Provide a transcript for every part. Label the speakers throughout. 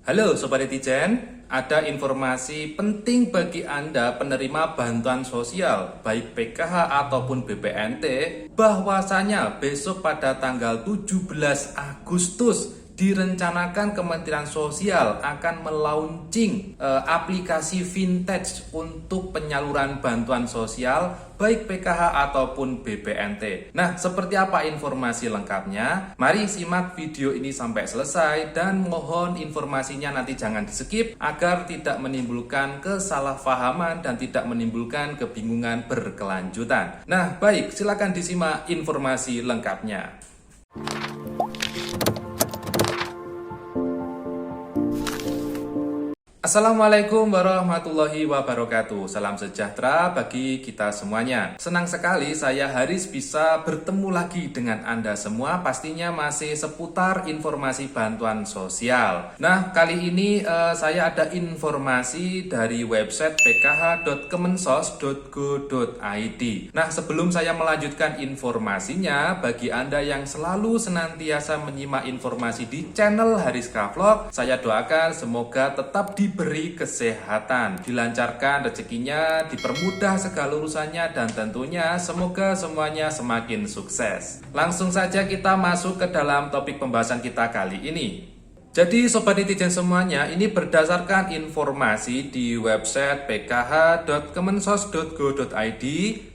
Speaker 1: Halo Sobat Netizen, ada informasi penting bagi Anda penerima bantuan sosial baik PKH ataupun BPNT bahwasanya besok pada tanggal 17 Agustus direncanakan Kementerian Sosial akan melaunching aplikasi vintage untuk penyaluran bantuan sosial baik PKH ataupun BPNT. Nah, seperti apa informasi lengkapnya? Mari simak video ini sampai selesai dan mohon informasinya nanti jangan di-skip agar tidak menimbulkan kesalahpahaman dan tidak menimbulkan kebingungan berkelanjutan. Nah, baik, silakan disimak informasi lengkapnya. Assalamualaikum warahmatullahi wabarakatuh. Salam sejahtera bagi kita semuanya. Senang sekali saya Haris bisa bertemu lagi dengan Anda semua. Pastinya masih seputar informasi bantuan sosial. Nah, kali ini saya ada informasi dari website pkh.kemensos.go.id. Nah, sebelum saya melanjutkan informasinya, bagi Anda yang selalu senantiasa menyimak informasi di channel Haris Vlog, saya doakan semoga tetap diberi kesehatan, dilancarkan rezekinya, dipermudah segala urusannya, dan tentunya semoga semuanya semakin sukses. Langsung saja kita masuk ke dalam topik pembahasan kita kali ini. Jadi Sobat Netizen semuanya, ini berdasarkan informasi di website pkh.kemensos.go.id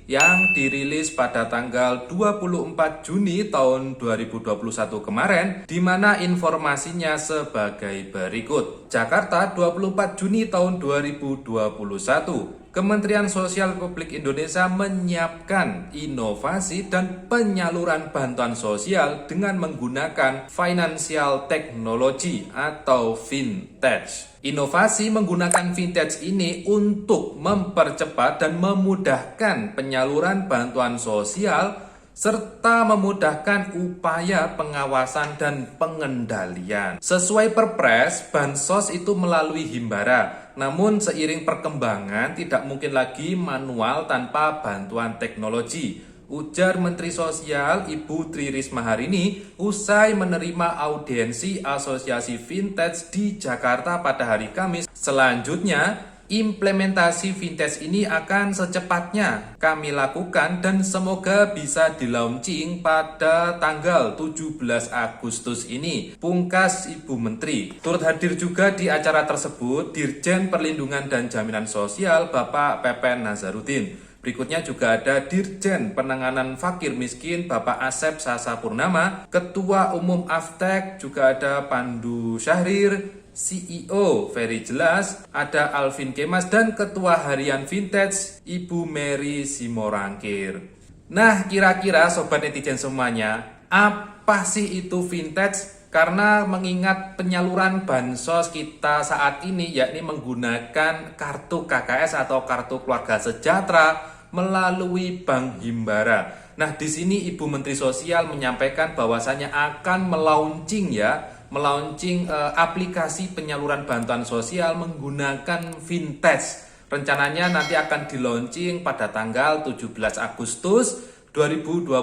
Speaker 1: yang dirilis pada tanggal 24 Juni tahun 2021 kemarin, di mana informasinya sebagai berikut. Jakarta, 24 Juni tahun 2021. Kementerian Sosial Republik Indonesia menyiapkan inovasi dan penyaluran bantuan sosial dengan menggunakan financial technology atau vintage. Inovasi menggunakan vintage ini untuk mempercepat dan memudahkan penyaluran bantuan sosial serta memudahkan upaya pengawasan dan pengendalian. Sesuai Perpres, bansos itu melalui Himbara. Namun seiring perkembangan tidak mungkin lagi manual tanpa bantuan teknologi, ujar Menteri Sosial Ibu Tri Risma hari ini usai menerima audiensi Asosiasi Vintage di Jakarta pada hari Kamis. Selanjutnya, implementasi vintage ini akan secepatnya kami lakukan dan semoga bisa di-launching pada tanggal 17 Agustus ini, pungkas Ibu Menteri. Turut hadir juga di acara tersebut Dirjen Perlindungan dan Jaminan Sosial Bapak Pepen Nazarudin. Berikutnya juga ada Dirjen Penanganan Fakir Miskin Bapak Asep Sasa Purnama, Ketua Umum Aftek juga ada Pandu Syahrir, CEO Very Jelas, ada Alvin Kemas, dan Ketua Harian Vintage Ibu Mary Simorangkir. Nah, kira-kira Sobat Netizen semuanya, apa sih itu vintage? Karena mengingat penyaluran bansos kita saat ini yakni menggunakan kartu KKS atau kartu keluarga sejahtera melalui Bank Himbara. Nah, di sini Ibu Menteri Sosial menyampaikan bahwasanya akan melaunching aplikasi penyaluran bantuan sosial menggunakan vintage. Rencananya nanti akan di-launching pada tanggal 17 Agustus 2021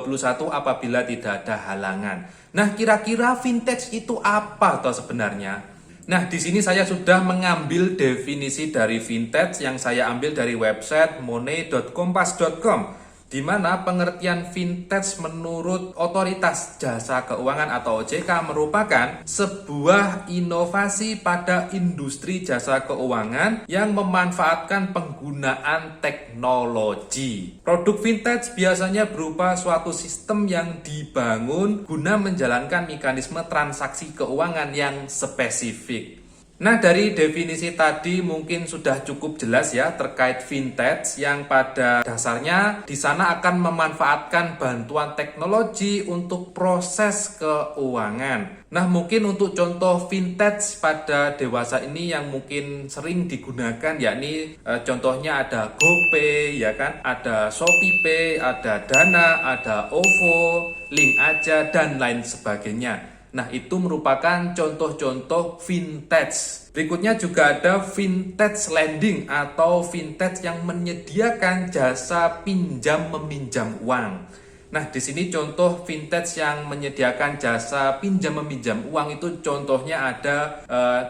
Speaker 1: apabila tidak ada halangan. Nah, kira-kira vintage itu apa toh sebenarnya? Nah, di sini saya sudah mengambil definisi dari vintage yang saya ambil dari website money.kompas.com, di mana pengertian vintage menurut Otoritas Jasa Keuangan atau OJK merupakan sebuah inovasi pada industri jasa keuangan yang memanfaatkan penggunaan teknologi. Produk vintage biasanya berupa suatu sistem yang dibangun guna menjalankan mekanisme transaksi keuangan yang spesifik. Nah, dari definisi tadi mungkin sudah cukup jelas ya terkait vintage yang pada dasarnya di sana akan memanfaatkan bantuan teknologi untuk proses keuangan. Nah, mungkin untuk contoh vintage pada dewasa ini yang mungkin sering digunakan yakni contohnya ada GoPay ya kan, ada ShopeePay, ada Dana, ada OVO, Link Aja dan lain sebagainya. Nah, itu merupakan contoh-contoh vintage. Berikutnya juga ada vintage lending atau vintage yang menyediakan jasa pinjam meminjam uang. Nah, di sini contoh fintech yang menyediakan jasa pinjam meminjam uang itu contohnya ada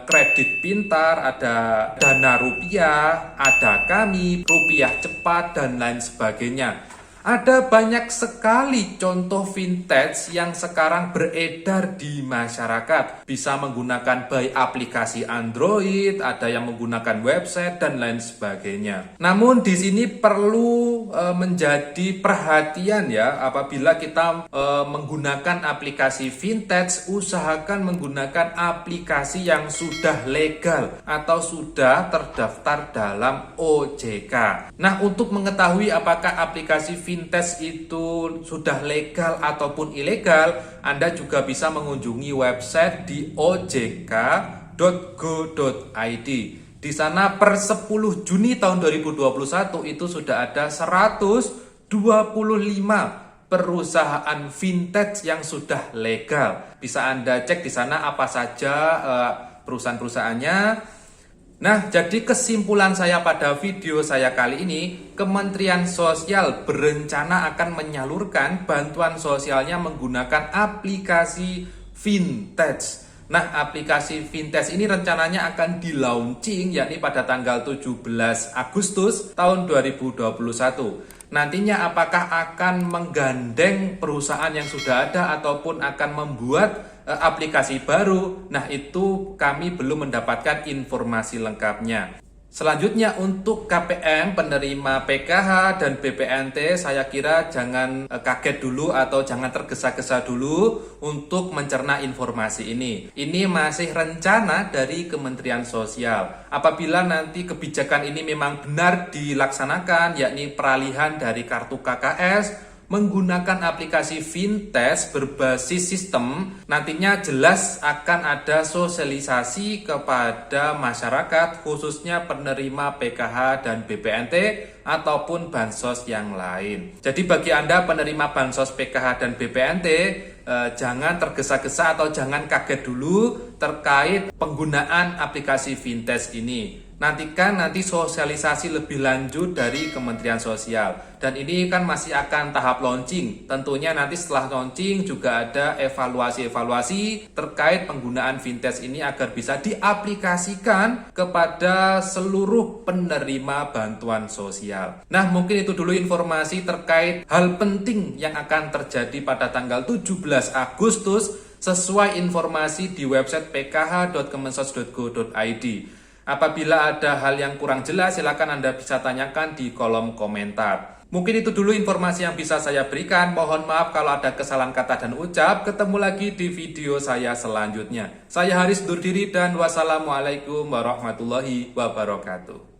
Speaker 1: Kredit Pintar, ada Dana Rupiah, ada Kami, Rupiah Cepat, dan lain sebagainya. Ada banyak sekali contoh fintech yang sekarang beredar di masyarakat. Bisa menggunakan baik aplikasi Android, ada yang menggunakan website dan lain sebagainya. Namun di sini perlu menjadi perhatian ya, apabila kita menggunakan aplikasi fintech, usahakan menggunakan aplikasi yang sudah legal atau sudah terdaftar dalam OJK. Nah, untuk mengetahui apakah aplikasi fintech itu sudah legal ataupun ilegal, Anda juga bisa mengunjungi website di ojk.go.id. Di sana per 10 Juni tahun 2021 itu sudah ada 125 perusahaan fintech yang sudah legal. Bisa Anda cek di sana apa saja perusahaan-perusahaannya. Nah, jadi kesimpulan saya pada video saya kali ini, Kementerian Sosial berencana akan menyalurkan bantuan sosialnya menggunakan aplikasi fintech. Nah, aplikasi fintech ini rencananya akan di-launching yakni pada tanggal 17 Agustus tahun 2021. Nantinya apakah akan menggandeng perusahaan yang sudah ada ataupun akan membuat aplikasi baru? Nah, itu kami belum mendapatkan informasi lengkapnya. Selanjutnya untuk KPM, penerima PKH dan BPNT, saya kira jangan kaget dulu atau jangan tergesa-gesa dulu untuk mencerna informasi ini. Ini masih rencana dari Kementerian Sosial. Apabila nanti kebijakan ini memang benar dilaksanakan, yakni peralihan dari kartu KKS menggunakan aplikasi fintech berbasis sistem, nantinya jelas akan ada sosialisasi kepada masyarakat khususnya penerima PKH dan BPNT ataupun bansos yang lain. Jadi bagi Anda penerima bansos PKH dan BPNT, jangan tergesa-gesa atau jangan kaget dulu terkait penggunaan aplikasi fintech ini. Nantikan sosialisasi lebih lanjut dari Kementerian Sosial. Dan ini kan masih akan tahap launching. Tentunya nanti setelah launching juga ada evaluasi-evaluasi terkait penggunaan fintech ini agar bisa diaplikasikan kepada seluruh penerima bantuan sosial. Nah, mungkin itu dulu informasi terkait hal penting yang akan terjadi pada tanggal 17 Agustus sesuai informasi di website pkh.kemensos.go.id. Apabila ada hal yang kurang jelas, silakan Anda bisa tanyakan di kolom komentar. Mungkin itu dulu informasi yang bisa saya berikan. Mohon maaf kalau ada kesalahan kata dan ucap. Ketemu lagi di video saya selanjutnya. Saya Haris undur diri dan wassalamualaikum warahmatullahi wabarakatuh.